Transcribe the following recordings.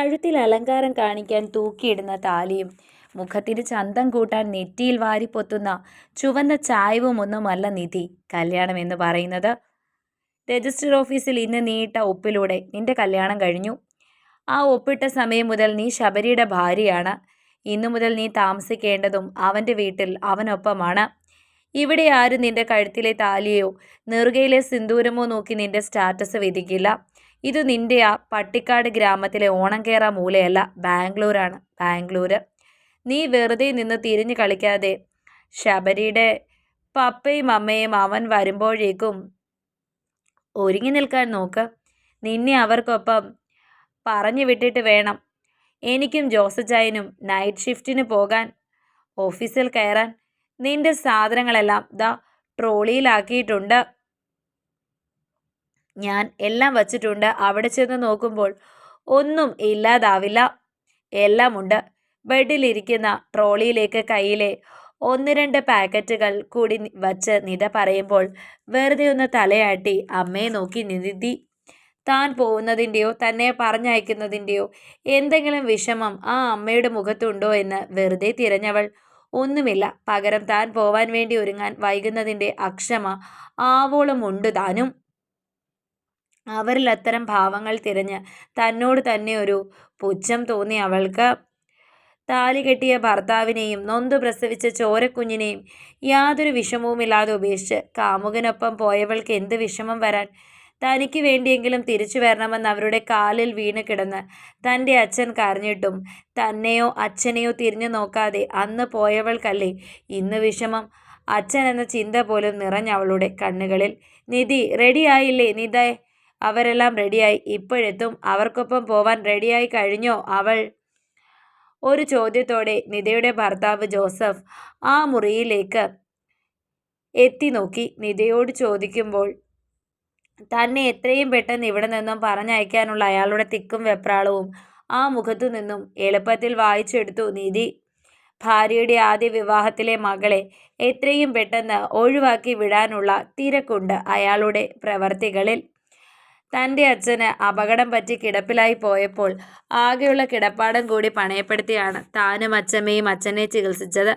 കഴുത്തിൽ അലങ്കാരം കാണിക്കാൻ തൂക്കിയിടുന്ന താലിയും മുഖത്തിന് ചന്തം കൂട്ടാൻ നെറ്റിയിൽ വാരിപ്പൊത്തുന്ന ചുവന്ന ചായവും ഒന്നുമല്ല നിധി കല്യാണം എന്ന് പറയുന്നത്. രജിസ്റ്റർ ഓഫീസിൽ ഇന്ന് നീട്ട ഒപ്പിലൂടെ നിന്റെ കല്യാണം കഴിഞ്ഞു. ആ ഒപ്പിട്ട സമയം മുതൽ നീ ശബരിയുടെ ഭാര്യയാണ്. ഇന്നു മുതൽ നീ താമസിക്കേണ്ടതും അവൻ്റെ വീട്ടിൽ അവനൊപ്പമാണ്. ഇവിടെ ആരും നിന്റെ കഴുത്തിലെ താലിയോ നെറുകയിലെ സിന്ദൂരമോ നോക്കി നിന്റെ സ്റ്റാറ്റസ് വിധിക്കില്ല. ഇത് നിന്റെ ആ പട്ടിക്കാട് ഗ്രാമത്തിലെ ഓണംകേറ മൂലയല്ല, ബാംഗ്ലൂരാണ്, ബാംഗ്ലൂര്. നീ വെറുതെ നിന്ന് തിരിഞ്ഞു കളിക്കാതെ ശബരിയുടെ പപ്പയും അമ്മയും അവൻ വരുമ്പോഴേക്കും ഒരുങ്ങി നിൽക്കാൻ നോക്ക്. നിന്നെ അവർക്കൊപ്പം പറഞ്ഞു വിട്ടിട്ട് വേണം എനിക്കും ജോസച്ചായനും നൈറ്റ് ഷിഫ്റ്റിന് പോകാൻ. ഓഫീസിൽ കയറാൻ നിന്റെ സാധനങ്ങളെല്ലാം ദാ ട്രോളിയിലാക്കിയിട്ടുണ്ട്. ഞാൻ എല്ലാം വച്ചിട്ടുണ്ട്. അവിടെ ചെന്ന് നോക്കുമ്പോൾ ഒന്നും ഇല്ലാതാവില്ല, എല്ലാം ഉണ്ട്. ബെഡിലിരിക്കുന്ന ട്രോളിയിലേക്ക് കയ്യിലെ 1-2 പാക്കറ്റുകൾ കൂടി വച്ച് നിധ പറയുമ്പോൾ വെറുതെ ഒന്ന് തലയാട്ടി അമ്മയെ നോക്കി നിധി. താൻ പോകുന്നതിൻ്റെയോ തന്നെ പറഞ്ഞയക്കുന്നതിൻ്റെയോ എന്തെങ്കിലും വിഷമം ആ അമ്മയുടെ മുഖത്തുണ്ടോ എന്ന് വെറുതെ തിരഞ്ഞവൾ. ഒന്നുമില്ല. പകരം താൻ പോവാൻ വേണ്ടി ഒരുങ്ങാൻ വൈകുന്നതിൻ്റെ അക്ഷമ ആവോളം ഉണ്ട് താനും. അവരിൽ അത്തരം ഭാവങ്ങൾ തിരഞ്ഞ് തന്നോട് തന്നെ ഒരു പുച്ഛം തോന്നി അവൾക്ക്. താലി കെട്ടിയ ഭർത്താവിനെയും നൊന്തു പ്രസവിച്ച ചോരക്കുഞ്ഞിനെയും യാതൊരു വിഷമവുമില്ലാതെ ഉപേക്ഷിച്ച് കാമുകനൊപ്പം പോയവൾക്ക് എന്ത് വിഷമം വരാൻ? തനിക്ക് വേണ്ടിയെങ്കിലും തിരിച്ചു വരണമെന്ന് അവരുടെ കാലിൽ വീണ് കിടന്ന് തൻ്റെ അച്ഛൻ കരഞ്ഞിട്ടും തന്നെയോ അച്ഛനെയോ തിരിഞ്ഞു നോക്കാതെ അന്ന് പോയവൾക്കല്ലേ ഇന്ന് വിഷമം? അച്ഛൻ എന്ന ചിന്ത പോലും നിറഞ്ഞവളുടെ കണ്ണുകളിൽ. നിധി, റെഡിയായില്ലേ നിധേ? അവരെല്ലാം റെഡിയായി, ഇപ്പോഴെത്തും. അവർക്കൊപ്പം പോവാൻ റെഡിയായി കഴിഞ്ഞോ അവൾ? ഒരു ചോദ്യത്തോടെ നിധയുടെ ഭർത്താവ് ജോസഫ് ആ മുറിയിലേക്ക് എത്തി നോക്കി. നിധയോട് ചോദിക്കുമ്പോൾ തന്നെ എത്രയും പെട്ടെന്ന് ഇവിടെ നിന്നും പറഞ്ഞയക്കാനുള്ള അയാളുടെ തിക്കും വെപ്രാളവും ആ മുഖത്തു നിന്നും എളുപ്പത്തിൽ വായിച്ചെടുത്തു നിധി. ഭാര്യയുടെ ആദ്യ വിവാഹത്തിലെ മകളെ എത്രയും പെട്ടെന്ന് ഒഴിവാക്കി വിടാനുള്ള തിരക്കുണ്ട് അയാളുടെ പ്രവർത്തികളിൽ. തൻ്റെ അച്ഛന് അപകടം പറ്റി കിടപ്പിലായി പോയപ്പോൾ ആകെയുള്ള കിടപ്പാടം കൂടി പണയപ്പെടുത്തിയാണ് താനും അച്ഛമ്മയും അച്ഛനെ ചികിത്സിച്ചത്.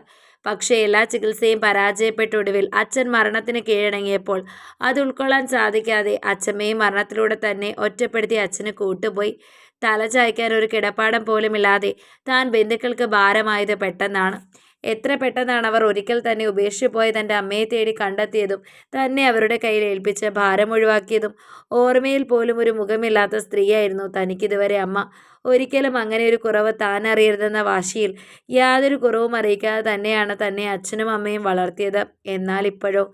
പക്ഷേ എല്ലാ ചികിത്സയും പരാജയപ്പെട്ടൊടുവിൽ അച്ഛൻ മരണത്തിന് കീഴടങ്ങിയപ്പോൾ അത് ഉൾക്കൊള്ളാൻ സാധിക്കാതെ അച്ഛമ്മയും മരണത്തിലൂടെ തന്നെ ഒറ്റപ്പെടുത്തി അച്ഛന് കൂട്ടുപോയി. തലചായ്ക്കാൻ ഒരു കിടപ്പാടം പോലുമില്ലാതെ താൻ ബന്ധുക്കൾക്ക് ഭാരമായത് പെട്ടെന്നാണ്. എത്ര പെട്ടെന്നാണ് അവർ ഒരിക്കൽ തന്നെ ഉപേക്ഷിച്ചു പോയ തൻ്റെ അമ്മയെ തേടി കണ്ടെത്തിയതും തന്നെ അവരുടെ കയ്യിൽ ഏൽപ്പിച്ച് ഭാരം ഒഴിവാക്കിയതും. ഓർമ്മയിൽ പോലും ഒരു മുഖമില്ലാത്ത സ്ത്രീയായിരുന്നു തനിക്കിതുവരെ അമ്മ. ഒരിക്കലും അങ്ങനെ ഒരു കുറവ് താൻ അറിയരുതെന്ന വാശിയിൽ യാതൊരു കുറവും അറിയിക്കാതെ തന്നെയാണ് തന്നെ അച്ഛനും അമ്മയും വളർത്തിയത്. എന്നാൽ ഇപ്പോഴോ?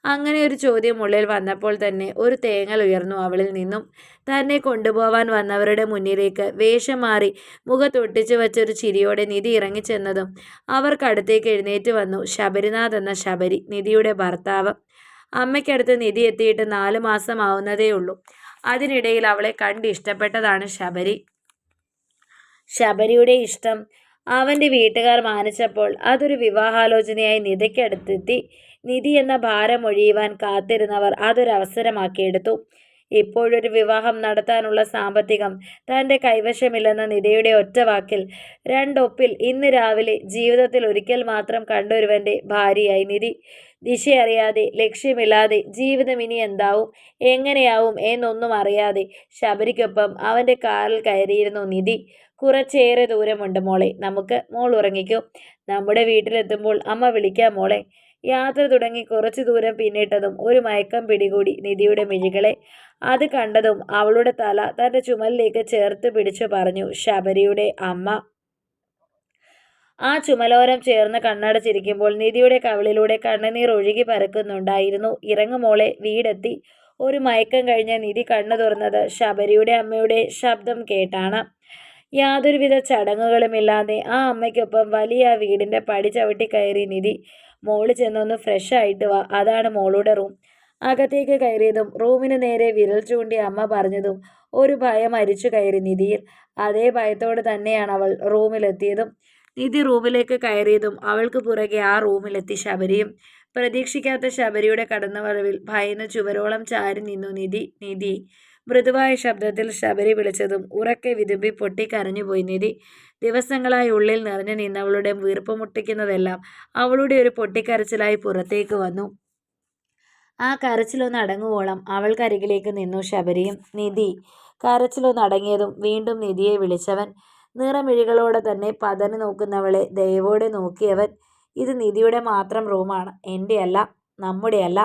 അങ്ങനെ ഒരു ചോദ്യം ഉള്ളിൽ വന്നപ്പോൾ തന്നെ ഒരു തേങ്ങൽ ഉയർന്നു അവളിൽ നിന്നും. തന്നെ കൊണ്ടുപോവാൻ വന്നവരുടെ മുന്നിലേക്ക് വേഷം മാറി മുഖത്തൊട്ടിച്ചു വച്ചൊരു ചിരിയോടെ നിധി ഇറങ്ങിച്ചെന്നതും അവർക്കടുത്തേക്ക് എഴുന്നേറ്റ് വന്നു ശബരിനാഥ് എന്ന ശബരി, നിധിയുടെ ഭർത്താവ്. അമ്മയ്ക്കടുത്ത് നിധി എത്തിയിട്ട് 4 മാസം ആവുന്നതേ ഉള്ളൂ. അതിനിടയിൽ അവളെ കണ്ട് ഇഷ്ടപ്പെട്ടതാണ് ശബരി. ശബരിയുടെ ഇഷ്ടം അവൻ്റെ വീട്ടുകാർ മാനിച്ചപ്പോൾ അതൊരു വിവാഹാലോചനയായി നിധിക്കടുത്തെത്തി. നിധി എന്ന ഭാരം ഒഴിയുവാൻ കാത്തിരുന്നവർ അതൊരവസരമാക്കിയെടുത്തു. ഇപ്പോഴൊരു വിവാഹം നടത്താനുള്ള സാമ്പത്തികം തൻ്റെ കൈവശമില്ലെന്ന നിധിയുടെ ഒറ്റവാക്കിൽ 2 ഒപ്പിൽ ഇന്ന് രാവിലെ ജീവിതത്തിൽ ഒരിക്കൽ മാത്രം കണ്ടൊരുവൻ്റെ ഭാര്യയായി നിധി. ദിശയറിയാതെ, ലക്ഷ്യമില്ലാതെ, ജീവിതം ഇനി എന്താവും എങ്ങനെയാവും എന്നൊന്നും അറിയാതെ ശബരിക്കൊപ്പം അവൻ്റെ കാറിൽ കയറിയിരുന്നു നിധി. കുറച്ചേറെ ദൂരമുണ്ട് മോളെ, നമുക്ക്. മോൾ ഉറങ്ങിക്കോ. നമ്മുടെ വീട്ടിലെത്തുമ്പോൾ അമ്മ വിളിക്കാം മോളെ. യാത്ര തുടങ്ങി കുറച്ചു ദൂരം പിന്നിട്ടതും ഒരു മയക്കം പിടികൂടി നിധിയുടെ മിഴികളെ. അത് കണ്ടതും അവളുടെ തല തൻ്റെ ചുമലിലേക്ക് ചേർത്ത് പിടിച്ചു പറഞ്ഞു ശബരിയുടെ അമ്മ. ആ ചുമലോരം ചേർന്ന് കണ്ണടച്ചിരിക്കുമ്പോൾ നിധിയുടെ കവിളിലൂടെ കണ്ണുനീർ ഒഴുകി പരക്കുന്നുണ്ടായിരുന്നു. ഇറങ്ങുമോളെ, വീടെത്തി. ഒരു മയക്കം കഴിഞ്ഞ് നിധി കണ്ണു തുറന്നത് ശബരിയുടെ അമ്മയുടെ ശബ്ദം കേട്ടാണ്. യാതൊരുവിധ ചടങ്ങുകളുമില്ലാതെ ആ അമ്മയ്ക്കൊപ്പം വലിയ വീടിൻ്റെ പടി ചവിട്ടി കയറി നിധി. മോള് ചെന്നൊന്ന് ഫ്രഷ് ആയിട്ട് വാ, അതാണ് മോളുടെ റൂം. അകത്തേക്ക് കയറിയതും റൂമിന് നേരെ വിരൽ ചൂണ്ടി അമ്മ പറഞ്ഞതും ഒരു ഭയം അരിച്ചു കയറി നിധിയിൽ. അതേ ഭയത്തോടെ തന്നെയാണ് അവൾ റൂമിലെത്തിയതും. നിധി റൂമിലേക്ക് കയറിയതും അവൾക്ക് പുറകെ ആ റൂമിലെത്തി ശബരിയും. പ്രതീക്ഷിക്കാത്ത ശബരിയുടെ കടന്നുവരവിൽ ഭയന്ന് ചുവരോളം ചാരി നിന്നു നിധി. മൃദുവായ ശബ്ദത്തിൽ ശബരി വിളിച്ചതും ഉറക്കെ വിതുമ്പി പൊട്ടിക്കരഞ്ഞുപോയി നിധി. ദിവസങ്ങളായി ഉള്ളിൽ നിറഞ്ഞു നിന്നവളുടെ വീർപ്പ് മുട്ടിക്കുന്നതെല്ലാം അവളുടെ ഒരു പൊട്ടിക്കരച്ചിലായി പുറത്തേക്ക് വന്നു. ആ കരച്ചിലൊന്ന് അടങ്ങുവോളം അവൾക്കരികിലേക്ക് നിന്നു ശബരിയും. നിധി. കരച്ചിലൊന്നടങ്ങിയതും വീണ്ടും നിധിയെ വിളിച്ചവൻ. നിറമിഴികളോടെ തന്നെ പതറി നോക്കുന്നവളെ ദയവോടെ നോക്കിയവൻ. ഇത് നിധിയുടെ മാത്രം റൂമാണ്, എൻ്റെയല്ല, നമ്മുടെയല്ല.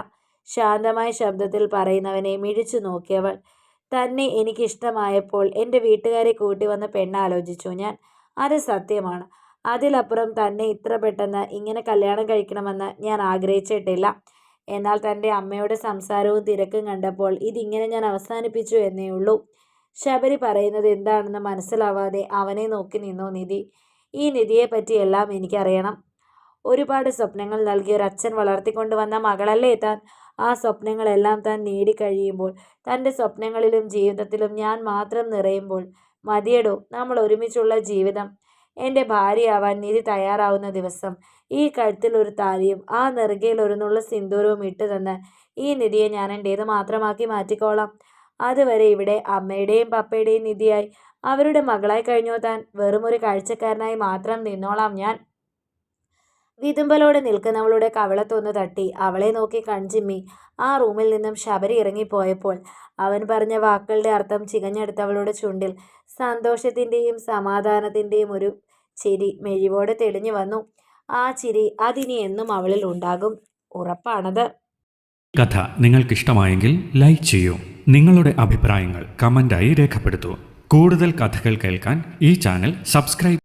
ശാന്തമായ ശബ്ദത്തിൽ പറയുന്നവനെ മിഴിച്ചു നോക്കിയവൾ. തന്നെ എനിക്കിഷ്ടമായപ്പോൾ എൻ്റെ വീട്ടുകാരെ കൂട്ടി വന്ന പെണ്ണാലോചിച്ചു ഞാൻ. അത് സത്യമാണ്. അതിലപ്പുറം തന്നെ ഇത്ര പെട്ടെന്ന് ഇങ്ങനെ കല്യാണം കഴിക്കണമെന്ന് ഞാൻ ആഗ്രഹിച്ചിട്ടില്ല. എന്നാൽ തൻ്റെ അമ്മയുടെ സംസാരവും തിരക്കും കണ്ടപ്പോൾ ഇതിങ്ങനെ ഞാൻ അവസാനിപ്പിച്ചു എന്നേ ഉള്ളൂ. ശബരി പറയുന്നത് എന്താണെന്ന് മനസ്സിലാവാതെ അവനെ നോക്കി നിന്നു നിധി. ഈ നിധിയെപ്പറ്റി എല്ലാം എനിക്കറിയണം. ഒരുപാട് സ്വപ്നങ്ങൾ നൽകിയൊരച്ഛൻ വളർത്തിക്കൊണ്ടുവന്ന മകളല്ലേ താൻ. ആ സ്വപ്നങ്ങളെല്ലാം താൻ നേടിക്കഴിയുമ്പോൾ, തൻ്റെ സ്വപ്നങ്ങളിലും ജീവിതത്തിലും ഞാൻ മാത്രം നിറയുമ്പോൾ മതിയടോ നമ്മൾ ഒരുമിച്ചുള്ള ജീവിതം. എൻ്റെ ഭാര്യയാവാൻ നിധി തയ്യാറാവുന്ന ദിവസം ഈ കഴുത്തിൽ ഒരു താലിയും ആ നെറുകയിൽ ഒരു നുള്ള സിന്ദൂരവും ഇട്ടുതന്ന് ഈ നിധിയെ ഞാൻ എൻ്റേത് മാത്രമാക്കി മാറ്റിക്കോളാം. അതുവരെ ഇവിടെ അമ്മയുടെയും പപ്പയുടെയും നിധിയായി, അവരുടെ മകളായി കഴിഞ്ഞോ താൻ. വെറുമൊരു കാഴ്ചക്കാരനായി മാത്രം നിന്നോളാം ഞാൻ. വിതുമ്പലോടെ നിൽക്കുന്നവളുടെ കവളത്തൊന്ന് തട്ടി അവളെ നോക്കി കൺചിമ്മി ആ റൂമിൽ നിന്നും ശബരി ഇറങ്ങിപ്പോയപ്പോൾ അവൻ പറഞ്ഞ വാക്കുകളുടെ അർത്ഥം ചികഞ്ഞെടുത്തവളുടെ ചുണ്ടിൽ സന്തോഷത്തിൻ്റെയും സമാധാനത്തിൻ്റെയും ഒരു ചിരി മെഴിവോടെ തെളിഞ്ഞു വന്നു. ആ ചിരി അതിനി എന്നും അവളിൽ ഉണ്ടാകും, ഉറപ്പാണത്. കഥ നിങ്ങൾക്കിഷ്ടമായെങ്കിൽ ലൈക്ക് ചെയ്യൂ. നിങ്ങളുടെ അഭിപ്രായങ്ങൾ കമൻ്റായി രേഖപ്പെടുത്തൂ. കൂടുതൽ കഥകൾ കേൾക്കാൻ ഈ ചാനൽ സബ്സ്ക്രൈബ്